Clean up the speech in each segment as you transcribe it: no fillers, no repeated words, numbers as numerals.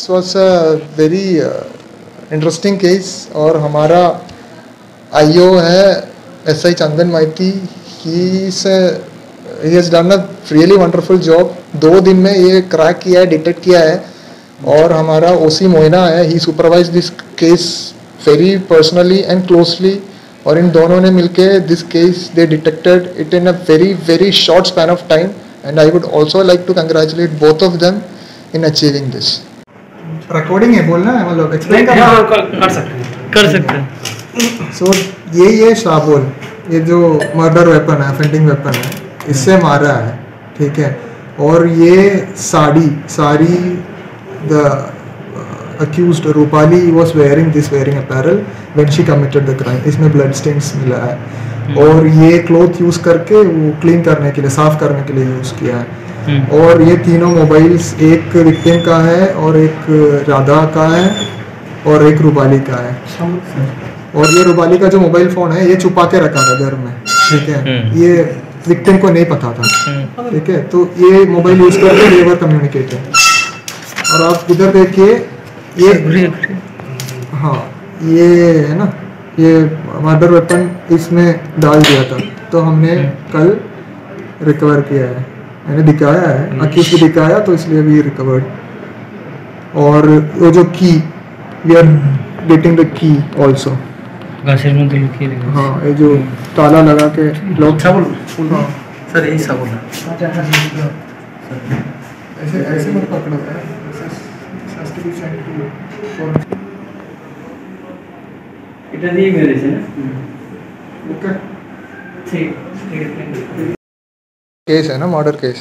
was a very interesting case और हमारा IO है SI Chandan Maity. He has done a really wonderful job. 2 दिन में ये क्रैक किया है, डिटेक्ट किया है. और हमारा OC मोइना है, he supervised this case very personally and closely. और इन दोनों ने मिलके this case they detected it in a very short span of time. And I would also like to congratulate both of them in achieving this. Recording है बोलना है मतलब explain कर सकते हैं. So ये शाबोल, ये जो मर्डर वेपन है, ऑफेंडिंग वेपन है, इससे मारा है, ठीक है. और ये sari the accused Rupali was wearing apparel when she committed the crime. इसमें blood stains मिला है. और ये क्लॉथ यूज़ करके वो क्लीन करने के लिए, साफ करने के लिए यूज़ किया है. और ये तीनों मोबाइल्स, एक विक्टिम का है और एक राधा का है और एक रूपाली का है. और ये रूपाली का जो मोबाइल फ़ोन है ये छुपा के रखा था घर में, ठीक है. ये विक्टिम को नहीं पता था, ठीक है. तो ये मोबाइल यूज़ करके they were communicating. और आप इधर देखिए ये, हाँ ये है ना, ये मर्डर वेपन इसमें डाल दिया था. तो हमने कल रिकवर किया है, मैंने दिखाया है, अक्यूज भी दिखाया, तो इसलिए भी रिकवर्ड. और वो जो की, we are getting the key also. हाँ, ये जो ताला लगा के लोग सर यही सब बोला. ऐसे मत पकड़ो. এটা দিয়ে মেরেছে না. ओके. ठीक. केस है ना, मर्डर केस,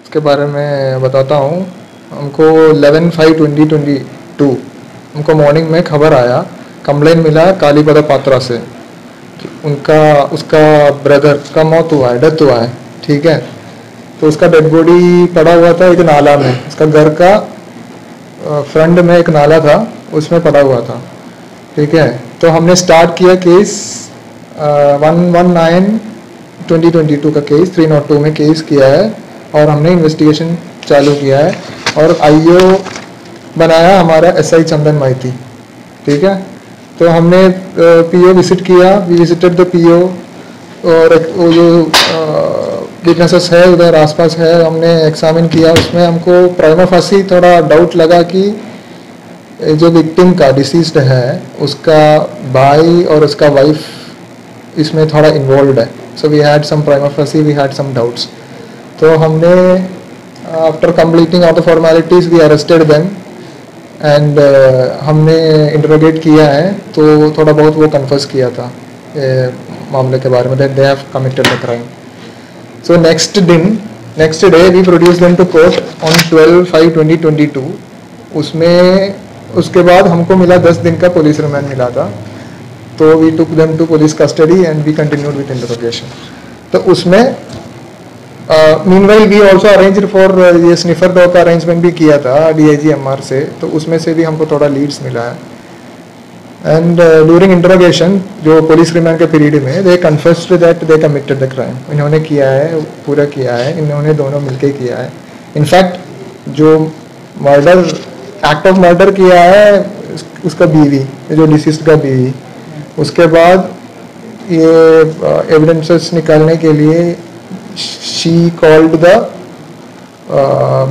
उसके बारे में बताता हूँ. हमको 11/5/2022 हमको मॉर्निंग में खबर आया, कंप्लेन मिला कालीपदा पात्रा से. उसका ब्रदर का मौत हुआ है, डेथ हुआ है, ठीक है. तो उसका डेड बॉडी पड़ा हुआ था एक नाला में. उसका घर का फ्रंट में एक नाला था, उसमें पड़ा हुआ था, ठीक है. तो हमने स्टार्ट किया केस 119/2022 का केस 302 में केस किया है. और हमने इन्वेस्टिगेशन चालू किया है. और आईओ बनाया हमारा SI चंदन माइती, ठीक है. तो हमने PO विजिट किया, वी विजिटेड द PO. और वो जो विटनेसेस है उधर आसपास है, हमने एग्जामिन किया. उसमें हमको प्राइमा फासी थोड़ा डाउट लगा कि जो विक्टिम का डिसीज्ड है उसका भाई और उसका वाइफ इसमें थोड़ा इन्वॉल्व है. So we had some prima facie, we had some doubts. तो हमने after completing all the formalities we arrested them and हमने इंटरोगेट किया है. तो थोड़ा बहुत वो कन्फर्स किया था मामले के बारे में, that they have committed the crime. So next day we produced them to court on 12/5/2022. उसके बाद हमको मिला 10 दिन का पुलिस रिमांड मिला था. तो we took them to police custody and we continued with interrogation. तो उसमें meanwhile we also arranged for ये स्निफर डॉग का अरेंजमेंट भी किया था DIG MR से. तो उसमें से भी हमको थोड़ा लीड्स मिला है. एंड ड्यूरिंग इंटरोगेशन जो पुलिस रिमांड के पीरियड में they confessed that they committed the crime. इन्होंने किया है, पूरा किया है, इन्होंने दोनों मिलके किया है. इनफैक्ट जो मर्डर, एक्ट ऑफ मर्डर किया है उसका बीवी, जो डिसीज्ड का बीवी, उसके बाद ये एविडेंसेस निकालने के लिए she called the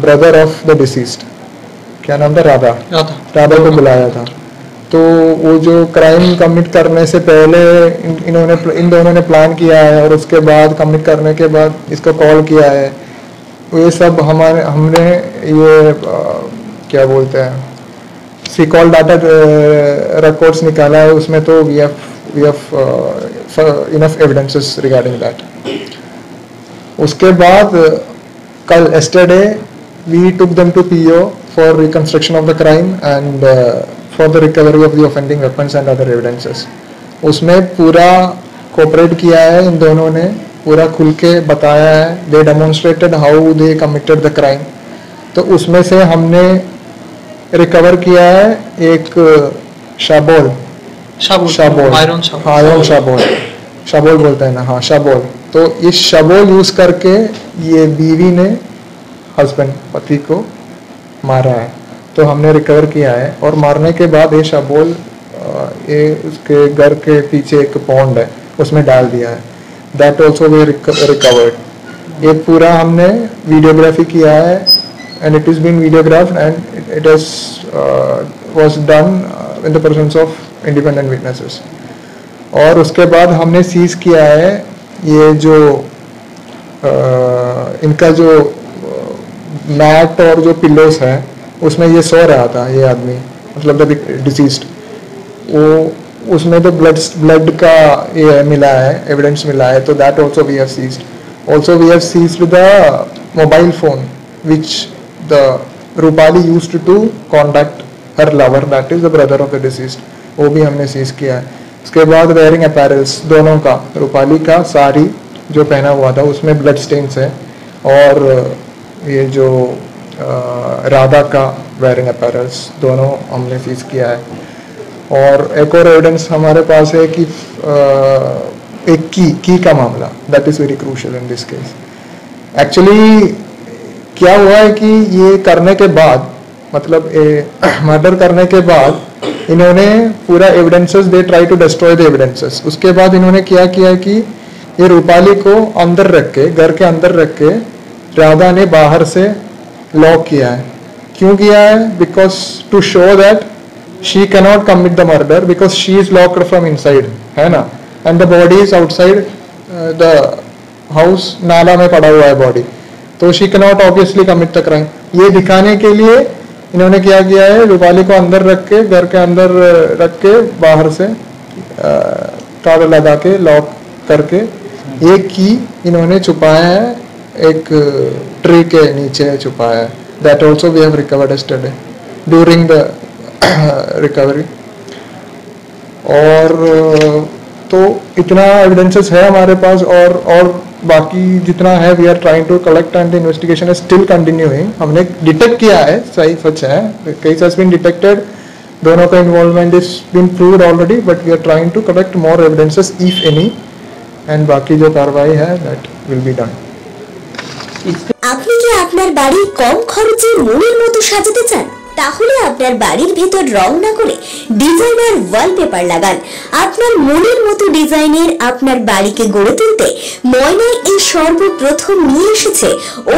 brother of the deceased, क्या नाम था, राधा को बुलाया था. तो वो जो क्राइम कमिट करने से पहले इन दोनों ने प्लान किया है और उसके बाद कमिट करने के बाद इसको कॉल किया है. ये सब हमने ये क्या बोलते हैं, रिकॉल डाटा रिकॉर्ड्स निकाला है. उसमें तो we have enough evidences regarding that. उसके बाद कल yesterday we took them to PO for reconstruction of the crime and for the recovery of the offending weapons and other evidences. उसमें पूरा cooperate किया है, इन दोनों ने पूरा खुल के बताया है. they demonstrated how they committed the crime. तो उसमें से हमने रिकवर किया है एक शाबोल बोलते हैं ना, हाँ शाबोल. तो इस शाबोल यूज करके ये बीवी ने हस्बैंड, पति को मारा है. तो हमने रिकवर किया है। और मारने के बाद ये शाबोल ये उसके घर के पीछे एक पॉन्ड है उसमें डाल दिया है। That also we recovered. ये पूरा हमने वीडियोग्राफी किया है and it is been videographed and it is was done in the presence of independent witnesses. और उसके बाद हमने सीज किया है ये जो इनका जो मैट और जो पिलोस है उसमें ये सो रहा था ये आदमी, मतलब द डिसीज्ड, वो उसमें तो ब्लड का ये मिला है, एविडेंस मिला है, तो that also we have seized. Also we have seized the mobile phone which the Rupali used to contact her lover, that is the brother of the deceased, वो भी हमने सीज किया है। उसके बाद वेयरिंग अपैरल्स दोनों का, रूपाली का साड़ी जो पहना हुआ था उसमें ब्लड स्टेन्स है, और ये जो राधा का वेयरिंग अपैरल्स दोनों हमने सीज किया है। और एक और एविडेंस हमारे पास है कि एक की का मामला, that is very crucial in this case. Actually क्या हुआ है कि ये करने के बाद, मतलब मर्डर करने के बाद इन्होंने पूरा evidences, they try to destroy the evidences. उसके बाद इन्होंने क्या किया है कि ये रूपाली को अंदर रख के, घर के अंदर रख के, राधा ने बाहर से लॉक किया है। क्यों किया है? Because to show that she cannot commit the murder because she is locked from inside, है ना, and the body is outside the house, नाला में पड़ा हुआ है बॉडी, तो she cannot obviously commit the crime. ये दिखाने के लिए इन्होंने क्या किया है, रूपाली को अंदर रख के, घर के अंदर रख के, बाहर से ताला लगा के लॉक करके एक की इन्होंने छुपाया है, एक ट्री के नीचे छुपाया है। That also we have recovered yesterday during the recovery. और तो इतना एविडेंसेस है हमारे पास, और बाकी जितना है we are trying to collect and the investigation is still continuing. हमने डिटेक्ट किया है, सही सच है, केस हैज बीन डिटेक्टेड, दोनों का involvement is been proved already, but we are trying to collect more evidences if any, and बाकी जो कार्रवाई है दैट विल बी डन। আপনি কি আপনার বাড়ি কম খরচে মনের মতো সাজাতে চান? তাহলে আপনার বাড়ির ভেতর রং না করে ডিজাইনার ওয়ালপেপার লাগান। আপনার মনের মতো ডিজাইনের আপনার বাড়িকে গড়ে তুলতে ময়নায় এই সর্বপ্রথম নিয়ে এসেছে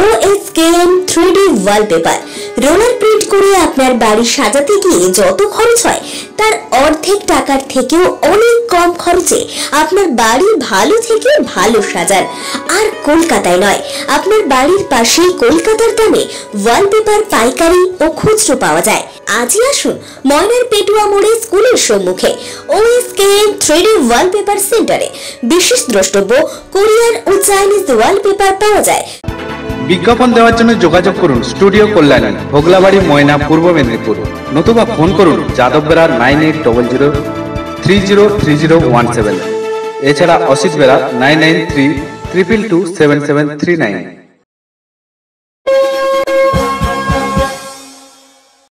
OSKM 3D wallpaper. Roller print করে আপনার বাড়ি সাজাতে গিয়ে যত খরচ হয় তার অর্ধেক টাকার থেকেও অনেক কম খরচে আপনার বাড়ি ভালো থেকে ভালো সাজান। আর কলকাতায় নয়, আপনার বাড়ির পাশেই কলকাতার দামে ওয়ালপেপার পাইকারি ও খুচরো পাওয়া যায়। আজই আসুন ময়নার পেটুয়া মোড়ে স্কুলের সম্মুখে OSKM 3D ওয়ালপেপার সেন্টারে। বিশেষ দ্রষ্টব্য, কোরিয়ান ও চাইনিজ ওয়ালপেপার পাওয়া যায়। বিজ্ঞাপন দেওয়ার জন্য যোগাযোগ করুন স্টুডিও কল্যাণী, ভোগলাবাড়ি, ময়না, পূর্ব মেদিনীপুর, নতুবা ফোন করুন যাদববেড়া 9800303017। এছাড়া অসিত বেড়া 9932227739।